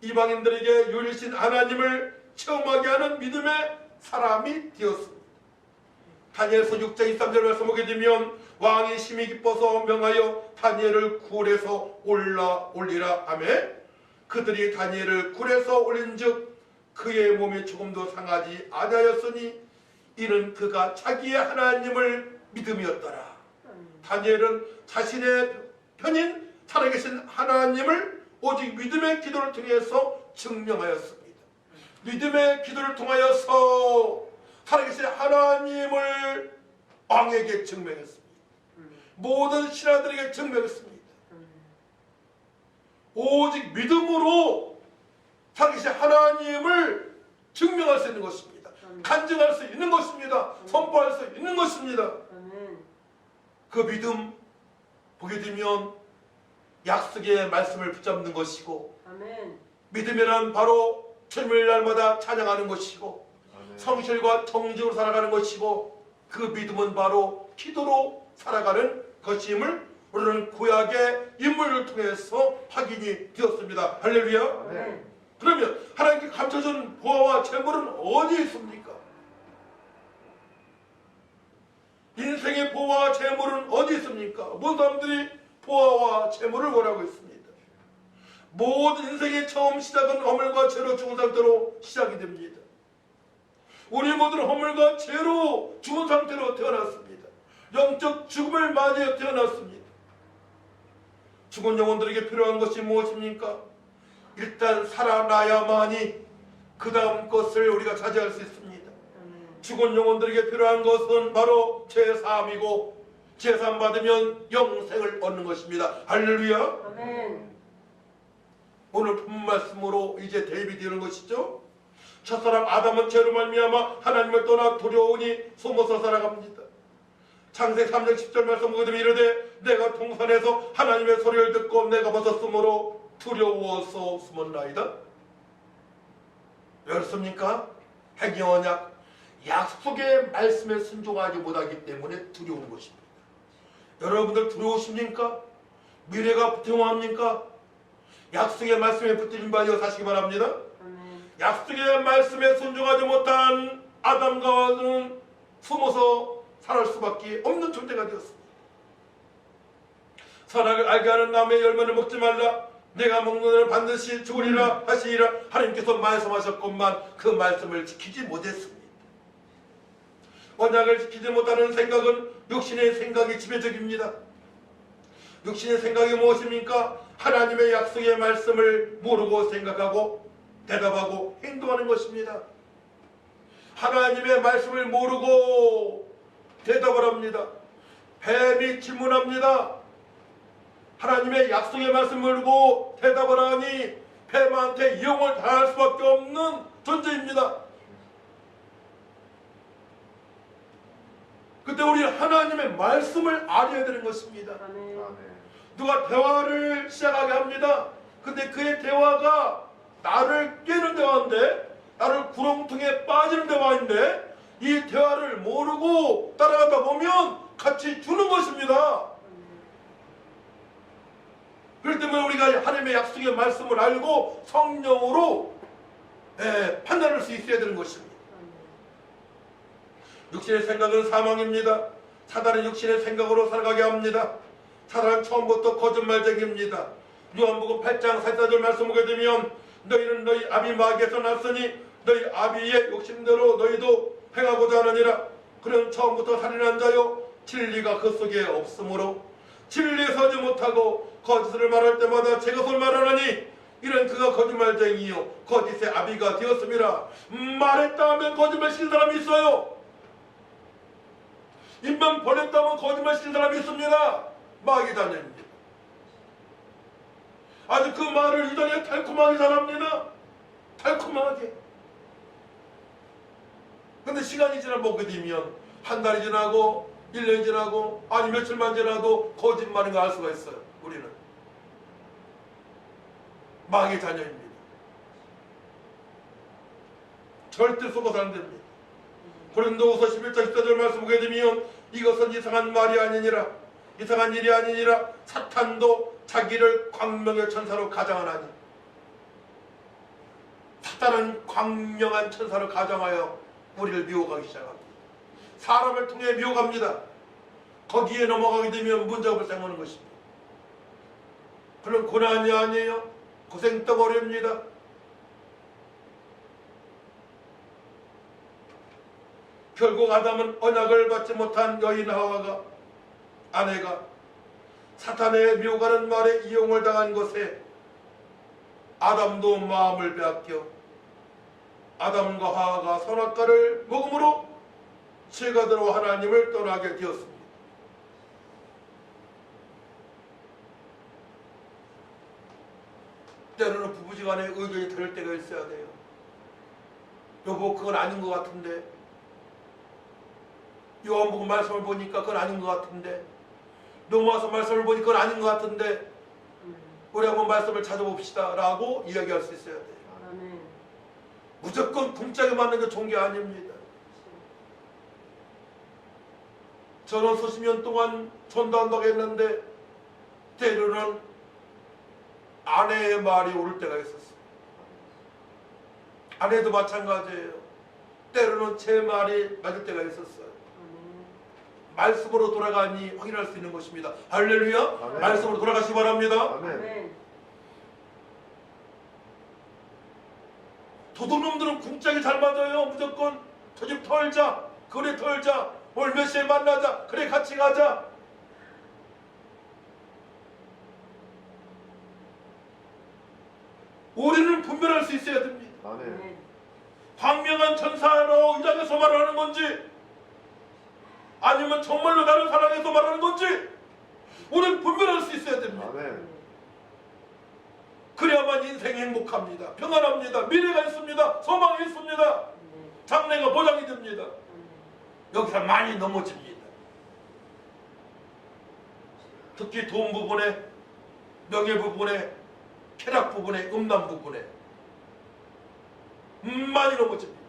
이방인들에게 유일신 하나님을 체험하게 하는 믿음의 사람이 되었습니다. 다니엘서 6장 23절 말씀 보게 되면 왕이 심히 기뻐서 명하여 다니엘을 굴에서 올리라 하며 그들이 다니엘을 굴에서 올린즉 그의 몸이 조금도 상하지 아니하였으니 이는 그가 자기의 하나님을 믿음이었더라. 다니엘은 자신의 편인 살아계신 하나님을 오직 믿음의 기도를 통해서 증명하였습니다. 믿음의 기도를 통하여서 살아계신 하나님을 왕에게 증명했습니다. 모든 신하들에게 증명했습니다. 오직 믿음으로 살아계신 하나님을 증명할 수 있는 것입니다. 간증할 수 있는 것입니다. 선포할 수 있는 것입니다. 그 믿음 보게 되면 약속의 말씀을 붙잡는 것이고, 믿음이란 바로 주님을 날마다 찬양하는 것이고, 성실과 정직으로 살아가는 것이고, 그 믿음은 바로 기도로 살아가는 것임을 우리는 구약의 인물을 통해서 확인이 되었습니다. 할렐루야. 그러면 하나님께 감춰준 보화와 재물은 어디에 있습니까? 인생의 보화와 재물은 어디 있습니까? 모든 사람들이 보화와 재물을 원하고 있습니다. 모든 인생의 처음 시작은 허물과 죄로 죽은 상태로 시작이 됩니다. 우리 모두는 허물과 죄로 죽은 상태로 태어났습니다. 영적 죽음을 맞이해 태어났습니다. 죽은 영혼들에게 필요한 것이 무엇입니까? 일단 살아나야만이 그 다음 것을 우리가 차지할 수 있습니다. 죽은 영혼들에게 필요한 것은 바로 제사함이고, 제사함 받으면 영생을 얻는 것입니다. 할렐루야. 아멘. 오늘 본 말씀으로 이제 대입이 되는 것이죠. 첫사람 아담은 죄로 말미암아 하나님을 떠나 두려우니 숨어서 살아갑니다. 창세기 3장 10절 말씀 보게 되면 이르되 내가 동산에서 하나님의 소리를 듣고 내가 벗었으므로 두려워서 숨었나이다. 왜 그렇습니까? 행위 언약, 약속의 말씀에 순종하지 못하기 때문에 두려운 것입니다. 여러분들 두려우십니까? 미래가 불투명합니까? 약속의 말씀에 붙들린 바여 사시기 바랍니다. 약속의 말씀에 순종하지 못한 아담과 하와는 숨어서 살아갈 수밖에 없는 존재가 되었습니다. 선악을 알게 하는 나무의 열매를 먹지 말라. 내가 먹는 날은 반드시 죽으리라 하시니라. 하나님께서 말씀하셨건만 그 말씀을 지키지 못했습니다. 언약을 지키지 못하는 생각은 육신의 생각이 지배적입니다. 육신의 생각이 무엇입니까? 하나님의 약속의 말씀을 모르고 생각하고 대답하고 행동하는 것입니다. 하나님의 말씀을 모르고 대답을 합니다. 뱀이 질문합니다. 하나님의 약속의 말씀을 모르고 대답을 하니 뱀한테 이용을 당할 수밖에 없는 존재입니다. 그때 우리는 하나님의 말씀을 알아야 되는 것입니다. 누가 대화를 시작하게 합니다. 근데 그의 대화가 나를 깨는 대화인데, 나를 구렁텅이에 빠지는 대화인데, 이 대화를 모르고 따라가다 보면 같이 주는 것입니다. 그렇기 때문에 우리가 하나님의 약속의 말씀을 알고 성령으로 판단할 수 있어야 되는 것입니다. 육신의 생각은 사망입니다. 사단은 육신의 생각으로 살아가게 합니다. 사단은 처음부터 거짓말쟁이입니다. 요한복음 8장 44절 말씀 보게 되면 너희는 너희 아비 마귀에서 났으니 너희 아비의 욕심대로 너희도 행하고자 하느니라. 그는 처음부터 살인한 자요 진리가 그 속에 없으므로 진리에 서지 못하고 거짓을 말할 때마다 제 것을 말하느니 이는 그가 거짓말쟁이요 거짓의 아비가 되었음이라. 말했다 하면 거짓말 시키는 사람이 있어요. 입만 벌렸다 하면 거짓말 시키는 사람이 있습니다. 마귀 자녀입니다. 아주 그 말을 이전에 달콤하게 잘합니다. 달콤하게. 근데 시간이 지나 보게 되면 한 달이 지나고 1년이 지나고 아니 며칠만 지나도 거짓말인 걸 알 수가 있어요. 우리는 마귀의 자녀입니다. 절대 속아서 안 됩니다. 고린도후서 11장 14절 말씀 보게 되면 이것은 이상한 말이 아니니라. 이상한 일이 아니니라. 사탄도 자기를 광명의 천사로 가장하나니. 사탄은 광명한 천사를 가장하여 우리를 미혹하기 시작합니다. 사람을 통해 미혹합니다. 거기에 넘어가게 되면 문제가 발생하는 것입니다. 그런 고난이 아니에요. 고생덩어리입니다. 결국 아담은 언약을 받지 못한 여인 하와가, 아내가 사탄의 미혹하는 말에 이용을 당한 것에 아담도 마음을 빼앗겨 아담과 하와가 선악과를 먹음으로 죄가 들어 하나님을 떠나게 되었습니다. 때로는 부부지간에 의견이 다를 때가 있어야 돼요. 여보, 그건 아닌 것 같은데. 요한복음 말씀을 보니까 그건 아닌 것 같은데. 로마서 말씀을 보니까 그건 아닌 것 같은데. 우리 한번 말씀을 찾아봅시다 라고 이야기할 수 있어야 돼요. 아멘. 무조건 궁짝에 맞는 게 좋은 게 아닙니다. 저는 수십 년 동안 전도한다고 했는데 때로는 아내의 말이 옳을 때가 있었어요. 아내도 마찬가지예요. 때로는 제 말이 맞을 때가 있었어요. 말씀으로 돌아가니 확인할 수 있는 것입니다. 할렐루야. 아멘. 말씀으로 돌아가시기 바랍니다. 아멘. 도둑놈들은 궁짝이 잘 맞아요. 무조건 저 집 털자, 그래 털자, 오늘 몇 시에 만나자, 그래 같이 가자. 우리는 분별할 수 있어야 됩니다. 아멘. 광명한 천사로 의장에서 말하는 건지 아니면 정말로 나를 사랑해서 말하는 건지 우리는 분별할 수 있어야 됩니다. 아멘. 그래야만 인생이 행복합니다. 평안합니다. 미래가 있습니다. 소망이 있습니다. 장래가 보장이 됩니다. 여기서 많이 넘어집니다. 특히 돈 부분에, 명예 부분에, 쾌락 부분에, 음란 부분에 많이 넘어집니다.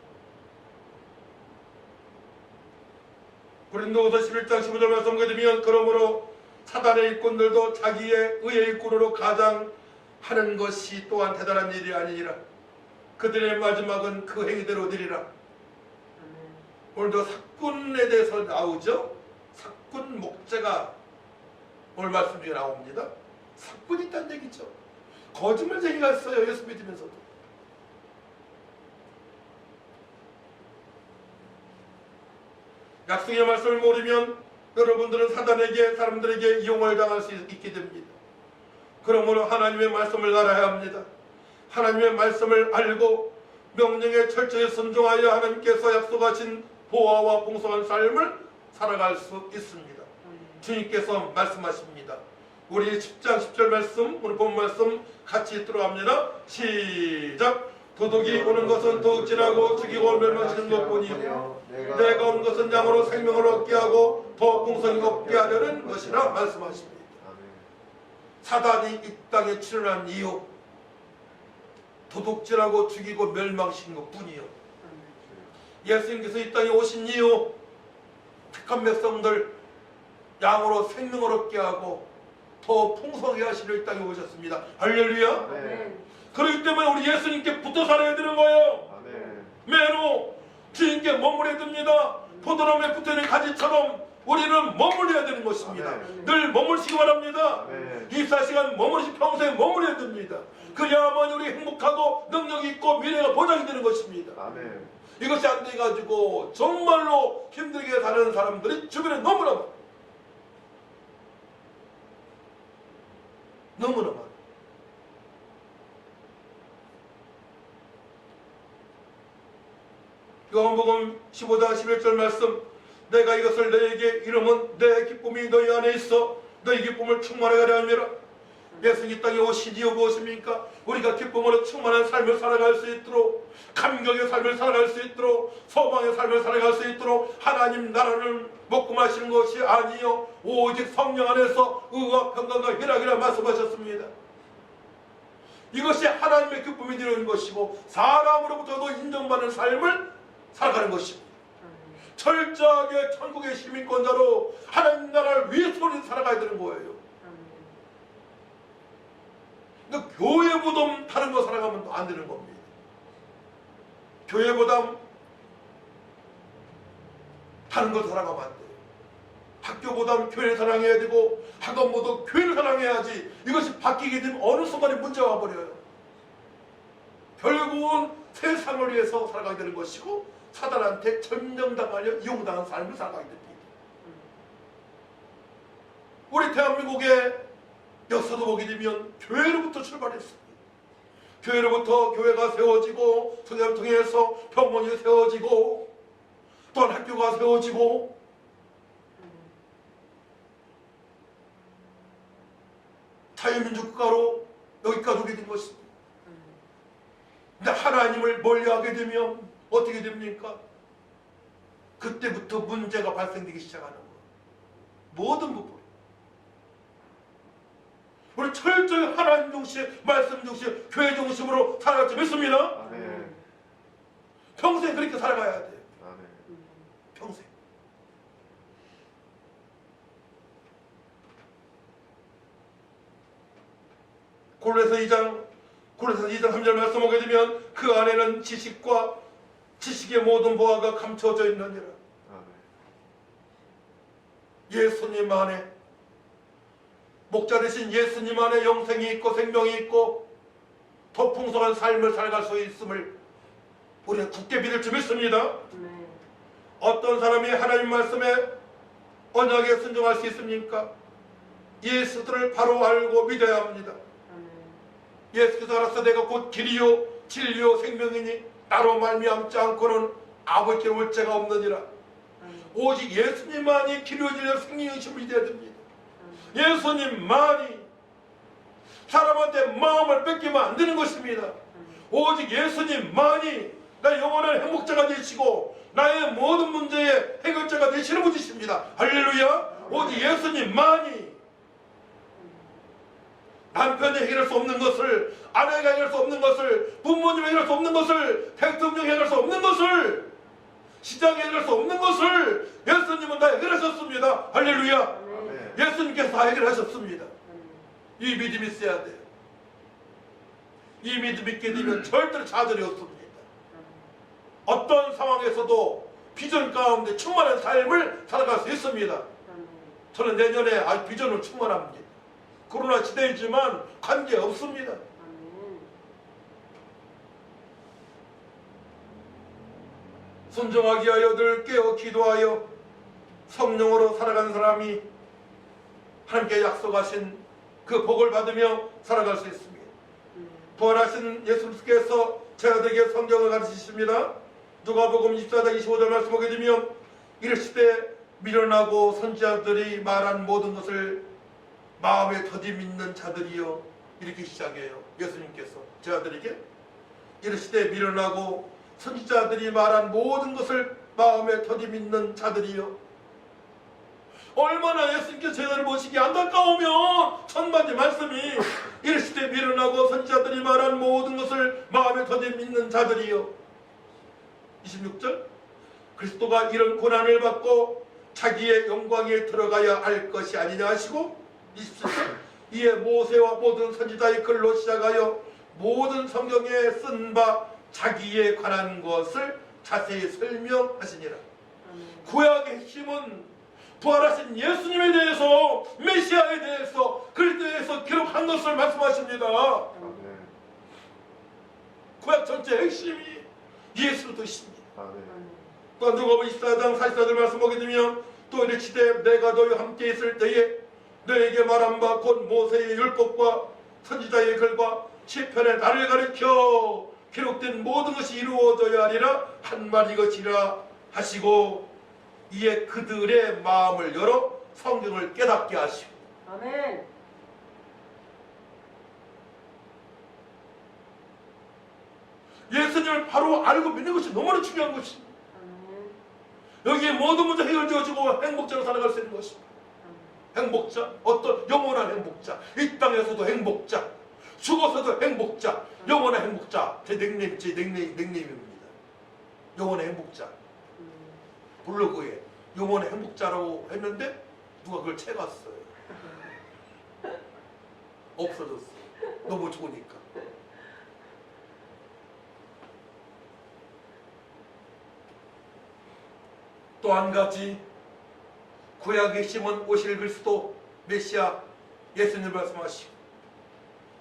고린도후서 11장 15절 말씀 보면 그러므로 사단의 일꾼들도 자기의 의의 일꾼으로 가장하는 것이 또한 대단한 일이 아니니라. 그들의 마지막은 그 행위대로 되리라. 오늘도 사꾼에 대해서 나오죠. 사꾼 목재가 오늘 말씀 중에 나옵니다. 사꾼이 있다는 얘기죠. 거짓말쟁이가 있어요. 예수 믿으면서도. 약속의 말씀을 모르면 여러분들은 사단에게, 사람들에게 이용을 당할 수 있게 됩니다. 그러므로 하나님의 말씀을 알아야 합니다. 하나님의 말씀을 알고 명령에 철저히 순종하여 하나님께서 약속하신 보화와 풍성한 삶을 살아갈 수 있습니다. 주님께서 말씀하십니다. 우리 10장 10절 말씀, 오늘 본 말씀 같이 들어갑니다. 시작! 도둑이 오는 것은 도둑질하고 죽이고 멸망시키는 것뿐이요 내가 온 것은 양으로 생명을 얻게 하고 더 풍성히 얻게 하려는 것이라 말씀하십니다. 사단이 이 땅에 출현한 이유 도둑질하고 죽이고 멸망시킨 것뿐이요. 예수님께서 이 땅에 오신 이유 택한 백성들 양으로 생명을 얻게 하고 더 풍성하게 하시려 이 땅에 오셨습니다. 할렐루야. 아멘. 그렇기 때문에 우리 예수님께 붙어 살아야 되는 거예요. 아멘. 매로 주님께 머물러야 됩니다. 포도나무에 붙어있는 가지처럼 우리는 머물러야 되는 것입니다. 아멘. 늘 머물시기 바랍니다. 아멘. 24시간 머무르시 평생 머물러야 됩니다. 그래야만 우리 행복하고 능력이 있고 미래가 보장이 되는 것입니다. 아멘. 이것이 안 돼가지고 정말로 힘들게 사는 사람들이 주변에 너무나 많아요. 너무나 많아요. 요한복음 15장 11절 말씀 내가 이것을 너에게 이름은 내 기쁨이 너희 안에 있어 너희 기쁨을 충만하게 하려 함이라. 예수님 이 땅에 오신 이유 무엇입니까? 우리가 기쁨으로 충만한 삶을 살아갈 수 있도록 감격의 삶을 살아갈 수 있도록 소망의 삶을 살아갈 수 있도록 하나님 나라를 먹고 마시는 것이 아니요 오직 성령 안에서 의와 평강과 희락이라 말씀하셨습니다. 이것이 하나님의 기쁨이 되는 것이고 사람으로부터도 인정받는 삶을 살아가는 것입니다. 철저하게 천국의 시민권자로 하나님 나라를 위해서 살아가야 되는 거예요. 그러니까 교회 무덤 다른 거 살아가면 안 되는 겁니다. 교회보다 다른 걸 살아가면 안 돼요. 학교보다 교회를 사랑해야 되고 학원보다 교회를 사랑해야지. 이것이 바뀌게 되면 어느 순간에 문제가 와버려요. 결국은 세상을 위해서 살아가게 되는 것이고 사단한테 점령당하여 이용당한 삶을 살아가게 됩니다. 우리 대한민국의 역사도 보게 되면 교회로부터 출발했습니다. 교회로부터 교회가 세워지고 성경을 통해서 병원이 세워지고 또한 학교가 세워지고 자유민주국가로 여기까지 오게 된 것입니다. 근데 하나님을 멀리하게 되면 어떻게 됩니까? 그때부터 문제가 발생되기 시작하는 거예요. 모든 부분. 우리 철저히 하나님 중심, 말씀 중심, 교회 중심으로 살아갈 줄 믿습니다. 아멘. 평생 그렇게 살아가야 돼요. 아멘. 평생. 골로새 2장 3절 말씀 보게 되면 그 안에는 지식의 모든 보화가 감춰져 있느니라. 예수님 안에, 목자 되신 예수님 안에 영생이 있고 생명이 있고 더 풍성한 삶을 살아갈 수 있음을 우리는 굳게 믿을 줄 믿습니다. 어떤 사람이 하나님 말씀에 언약에 순종할 수 있습니까? 예수들을 바로 알고 믿어야 합니다. 예수께서 알아서 내가 곧 길이요 진리요 생명이니 나로 말미암지 않고는 아버지께 올 자가 없느니라. 오직 예수님만이 길이요 진리요 생명이심을 믿어야 됩니다. 예수님만이 사람한테 마음을 뺏기면 안 되는 것입니다. 오직 예수님만이 나 영원한 행복자가 되시고 나의 모든 문제의 해결자가 되시는 분이십니다. 할렐루야. 오직 예수님만이 남편이 해결할 수 없는 것을, 아내가 해결할 수 없는 것을, 부모님이 해결할 수 없는 것을, 대통령이 해결할 수 없는 것을, 시장이 해결할 수 없는 것을 예수님은 다 해결하셨습니다. 할렐루야. 아멘. 예수님께서 다 해결하셨습니다. 이 믿음이 있어야 돼요. 이 믿음이 있게 되면 절대로 좌절이 없습니다. 어떤 상황에서도 비전 가운데 충만한 삶을 살아갈 수 있습니다. 저는 내년에 아주 비전을 충만합니다. 코로나 시대이지만 관계없습니다. 순종하기 하여 늘 깨어 기도하여 성령으로 살아가는 사람이 하나님께 약속하신 그 복을 받으며 살아갈 수 있습니다. 부활하신 예수님께서 제자들에게 성경을 가르치십니다. 누가복음 24장 25절 말씀 보게 되면 이르시되 미련하고 선지자들이 말한 모든 것을 마음에 더디 믿는 자들이여, 이렇게 시작해요. 예수님께서 제자들에게 이르시되 미련하고 선지자들이 말한 모든 것을 마음에 더디 믿는 자들이여. 얼마나 예수님께서 제자를 보시기 안타까우면 천만의 말씀이 이르시되 미련하고 선지자들이 말한 모든 것을 마음에 더디 믿는 자들이여. 26절 그리스도가 이런 고난을 받고 자기의 영광에 들어가야 할 것이 아니냐 하시고 27절 이에 모세와 모든 선지자의 글로 시작하여 모든 성경에 쓴 바 자기에 관한 것을 자세히 설명하시니라. 구약의 핵심은 부활하신 예수님에 대해서, 메시아에 대해서, 그리스도에서 기록한 것을 말씀하십니다. 구약 전체 핵심이 예수로도십니다. 또 누가복음 24장 44절 말씀 보게 되면 또 이르시되 내가 너희와 함께 있을 때에 너에게 말한 바 곧 모세의 율법과 선지자의 글과 시편의 나를 가리켜 기록된 모든 것이 이루어져야 하리라 한 말 이것이라 하시고 이에 그들의 마음을 열어 성경을 깨닫게 하시고. 아멘. 예수님을 바로 알고 믿는 것이 너무나 중요한 것입니다. 여기에 모든 문제 해결되어지고 행복자로 살아갈 수 있는 것입니다. 행복자, 어떤 영원한 행복자, 이 땅에서도 행복자, 죽어서도 행복자, 영원한 행복자. 제 닉네임입니다. 영원한 행복자. 블로그에 영원한 행복자라고 했는데 누가 그걸 채갔어요. 없어졌어. 너무 좋으니까. 또 한 가지 구약에 심은 오실 그리스도 메시아 예수님 말씀하시고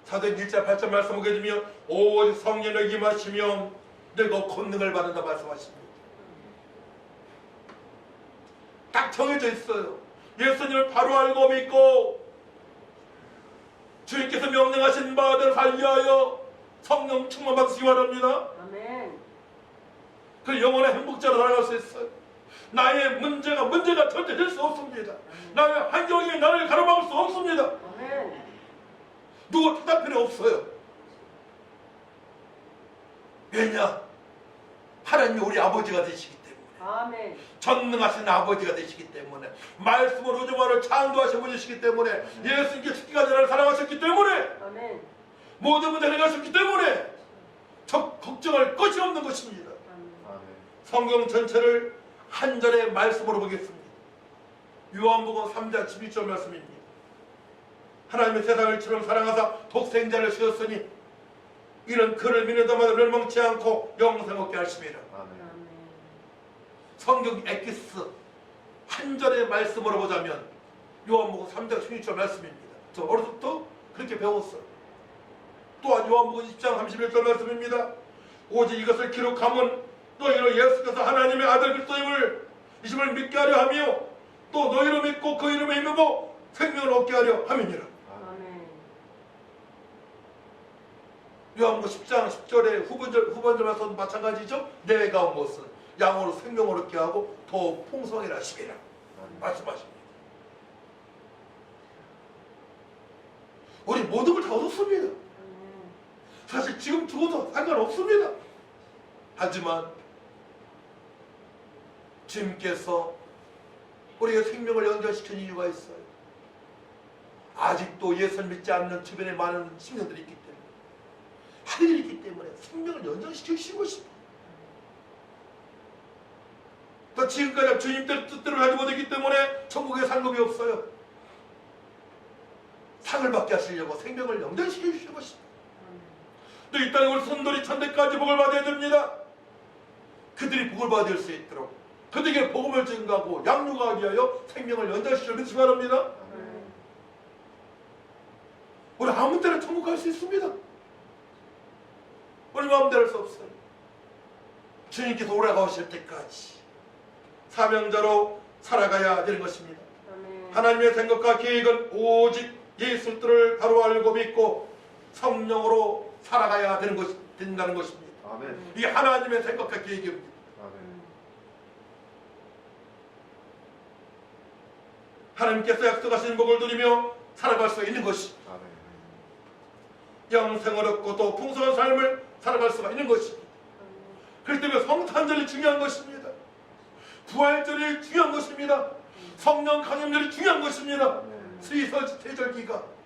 사도행 1장 8절 말씀 보게 되면 오직 성령을 임하시면 너희가 권능을 받는다 말씀하십니다. 딱 정해져 있어요. 예수님을 바로 알고 믿고 주님께서 명령하신 바대로 살리하여 성령 충만 받으시기 바랍니다. 아멘. 그 영혼의 행복자로 살아갈 수 있어요. 나의 문제가 절대 될 수 없습니다. 나의 환경이 나를 가로막을 수 없습니다. 아멘. 누구 탓할 필요 없어요. 왜냐? 하나님이 우리 아버지가 되시기 때문에, 아멘. 전능하신 아버지가 되시기 때문에, 말씀으로 우주만을 창조하신 분이시기 때문에, 예수님께 죽기까지 나를 사랑하셨기 때문에, 아멘. 모든 문제를 해가셨기 때문에 걱정할 것이 없는 것입니다. 아멘. 성경 전체를 한 절의 말씀으로 보겠습니다. 요한복음 3장 16절 말씀입니다. 하나님의 세상을 처럼 사랑하사 독생자를 주셨으니 이는 그를 믿는 자마다 멸망치 않고 영생 얻게 하심이라. 아멘. 성경 엑기스 한 절의 말씀으로 보자면 요한복음 3장 16절 말씀입니다. 저 어렸을 때부터 그렇게 배웠어요. 또한 요한복음 20장 31절 말씀입니다. 오직 이것을 기록함은 너희로 예수께서 하나님의 아들 그리스도임을 이심을 믿게 하려 하며 또 너희로 믿고 그 이름에 이르고 생명을 얻게 하려 함이니라. 아멘. 요한복음 10장 10절의 후반절 말씀도 마찬가지죠. 내가 온 것은 양으로 생명을 얻게 하고 더 풍성이라 하시리라 말씀하십니다. 우리 모든 걸 다 얻었습니다. 사실 지금 죽어도 상관없습니다. 하지만 주님께서 우리의 생명을 연결시킨 이유가 있어요. 아직도 예수를 믿지 않는 주변에 많은 시민들이 있기 때문에, 하늘이 있기 때문에 생명을 연장시키신 것입니다. 또 지금까지 주님 뜻대로 하지 못했기 때문에 천국에 상급이 없어요. 상을 받게 하시려고 생명을 연장시켜 주신 것입니다. 또 이 땅에 올 손돌이 천대까지 복을 받아야 됩니다. 그들이 복을 받을 수 있도록 그들에게 복음을 증가하고 양육하기 위하여 생명을 연장시켜 믿으시 기 바랍니다. 우리 아무 때나 천국 갈 수 있습니다. 우리 마음대로 할 수 없어요. 주님께서 오라가오실 때까지 사명자로 살아가야 되는 것입니다. 하나님의 생각과 계획은 오직 예수들을 바로 알고 믿고 성령으로 살아가야 된다는 것입니다. 아멘. 이게 하나님의 생각과 계획입니다. 아멘. 하나님께서 약속하신 복을 누리며 살아갈 수 있는 것이 아멘. 영생을 얻고 또 풍성한 삶을 살아갈 수가 있는 것입니다. 그렇기 때문에 성탄절이 중요한 것입니다. 부활절이 중요한 것입니다. 성령 강림절이 중요한 것입니다. 세절기가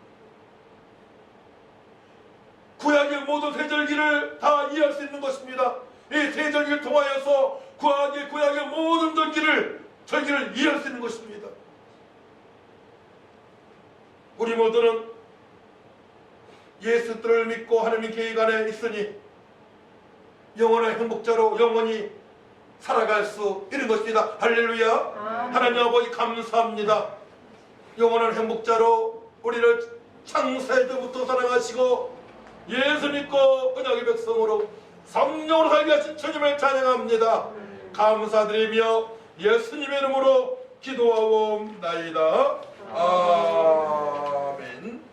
구약의 모든 세절기를 다 이해할 수 있는 것입니다. 이 세절기를 통하여서 구약의 모든 절기를 이해할 수 있는 것입니다. 우리 모두는 예수들을 믿고 하나님의 계획 안에 있으니 영원한 행복자로 영원히 살아갈 수 있는 것입니다. 할렐루야. 하나님 아버지 감사합니다. 영원한 행복자로 우리를 창세 때부터 사랑하시고 예수 믿고 언약의 백성으로 성령으로 살게 하신 주님을 찬양합니다. 감사드리며 예수님의 이름으로 기도하옵나이다. 아멘.